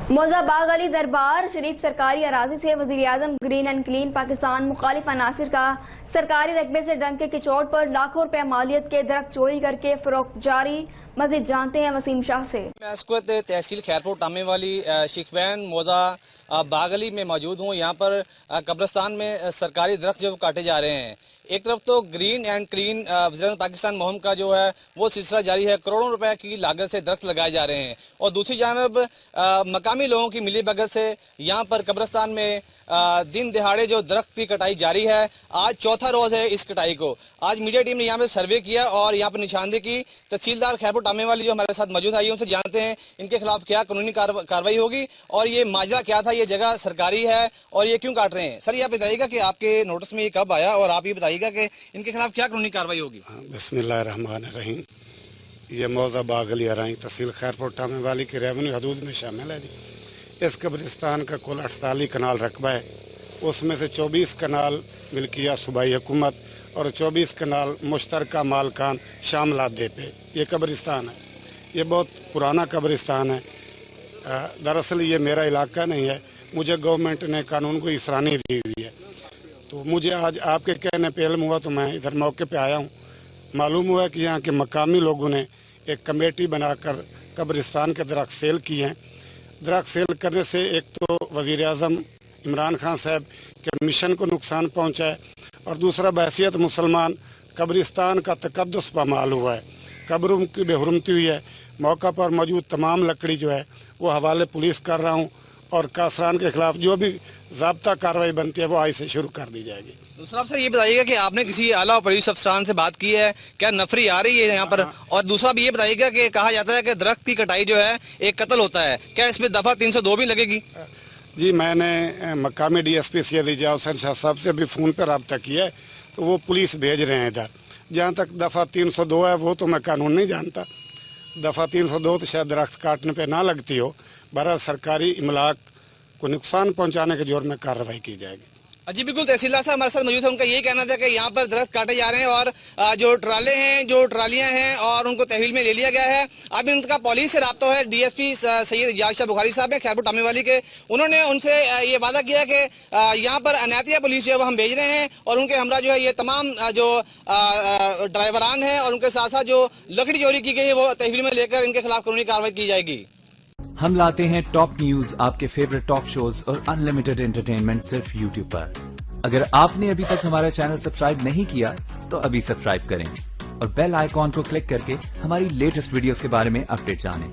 موزہ باغ علی دربار شریف سرکاری اراضی سے وزیراعظم گرین اینڈ کلین پاکستان مخالف عناصر کا سرکاری رقبے سے ڈنکے کی چوٹ پر لاکھوں روپے مالیت کے درخت چوری کر کے فروخت جاری۔ مزید جانتے ہیں وسیم شاہ سے۔ میں اس وقت تحصیل خیرپور ٹامے والی شیخوین موزہ باغ علی میں موجود ہوں۔ یہاں پر قبرستان میں سرکاری درخت جو کاٹے جا رہے ہیں۔ ایک طرف تو گرین اینڈ کلین وزیراعظم پاکستان مہم کا جو ہے وہ سلسلہ جاری ہے، کروڑوں روپے کی لاگت سے درخت لگائے جا رہے ہیں، اور دوسری جانب مقامی لوگوں کی ملی بھگت سے یہاں پر قبرستان میں دن دہاڑے جو درخت کی کٹائی جاری ہے۔ آج چوتھا روز ہے اس کٹائی کو۔ آج میڈیا ٹیم نے یہاں پہ سروے کیا اور یہاں پر نشاندہی کی۔ تحصیلدار خیرپور ٹامے والی جو ہمارے ساتھ موجود ہے ان سے جانتے ہیں ان کے خلاف کیا قانونی کارروائی ہوگی اور یہ ماجرا کیا تھا، یہ جگہ سرکاری ہے اور یہ کیوں کاٹ رہے ہیں۔ سر یہ آپ بتائیے گا کہ آپ کے نوٹس میں یہ کب آیا اور آپ یہ بتائیے گا کہ ان کے خلاف کیا قانونی کارروائی ہوگی۔ بسم اللہ الرحمن الرحیم۔ یہ موزہ باغ علی ارائی تحصیل خیرپور ٹامے والی کے ریونیو حدود میں شامل ہے۔ اس قبرستان کا کل 48 کنال رقبہ ہے، اس میں سے 24 کنال ملکیہ صوبائی حکومت اور 24 کنال مشترکہ مالکان شاملات دے پہ یہ قبرستان ہے۔ یہ بہت پرانا قبرستان ہے۔ دراصل یہ میرا علاقہ نہیں ہے، مجھے گورنمنٹ نے قانون کو اسرانی دی ہوئی ہے، تو مجھے آج آپ کے کہنے پہ علم ہوا تو میں ادھر موقع پہ آیا ہوں۔ معلوم ہوا کہ یہاں کے مقامی لوگوں نے ایک کمیٹی بنا کر قبرستان کے درخت سیل کیے ہیں۔ درخت سیل کرنے سے ایک تو وزیر اعظم عمران خان صاحب کے مشن کو نقصان پہنچا ہے، اور دوسرا بحیثیت مسلمان قبرستان کا تقدس پامال ہوا ہے، قبروں کی بے حرمتی ہوئی ہے۔ موقع پر موجود تمام لکڑی جو ہے وہ حوالے پولیس کر رہا ہوں، اور کاسران کے خلاف جو بھی ضابطہ کارروائی بنتی ہے وہ آج سے شروع کر دی جائے گی۔ دوسرا افسر یہ بتائیے گا کہ آپ نے کسی اعلیٰ اور پولیس افسران سے بات کی ہے، کیا نفری آ رہی ہے یہاں پر؟ اور دوسرا بھی یہ بتائیے گا کہ کہا جاتا ہے کہ درخت کی کٹائی جو ہے ایک قتل ہوتا ہے، کیا اس میں دفعہ 302 بھی لگے گی؟ جی میں نے مقامی ڈی ایس پی سید اعجاز حسین شاہ صاحب سے بھی فون پہ رابطہ کیا ہے، تو وہ پولیس بھیج رہے ہیں ادھر۔ جہاں تک دفعہ 302 ہے وہ تو میں قانون نہیں جانتا، دفعہ 302 تو شاید درخت کاٹنے پہ نہ لگتی ہو، بہرحال سرکاری املاک کو نقصان پہنچانے کے جرم میں کارروائی کی جائے گی۔ جی بالکل، تحصیلدار صاحب ہمارے ساتھ موجود ہیں، ان کا یہی کہنا تھا کہ یہاں پر درخت کاٹے جا رہے ہیں اور جو ٹرالے ہیں، جو ٹرالیاں ہیں، اور ان کو تحویل میں لے لیا گیا ہے۔ اب ان کا پولیس سے رابطہ ہے، ڈی ایس پی سید اعجاز شاہ بخاری صاحب ہیں خیرپور ٹامے والی کے، انہوں نے ان سے یہ وعدہ کیا کہ یہاں پر عنایتیہ پولیس جو ہے وہ ہم بھیج رہے ہیں، اور ان کے ہمراہ جو ہے یہ تمام جو ڈرائیوران ہیں اور ان کے ساتھ ساتھ جو لکڑی چوری کی گئی ہے وہ تحویل میں لے کر ان کے خلاف قانونی کارروائی کی جائے گی۔ ہم لاتے ہیں ٹاپ نیوز، آپ کے فیوریٹ ٹاک شوز اور انلمیٹڈ انٹرٹینمنٹ صرف یوٹیوب پر۔ اگر آپ نے ابھی تک ہمارا چینل سبسکرائب نہیں کیا تو ابھی سبسکرائب کریں اور بیل آئیکن کو کلک کر کے ہماری لیٹسٹ ویڈیوز کے بارے میں اپڈیٹ جانیں۔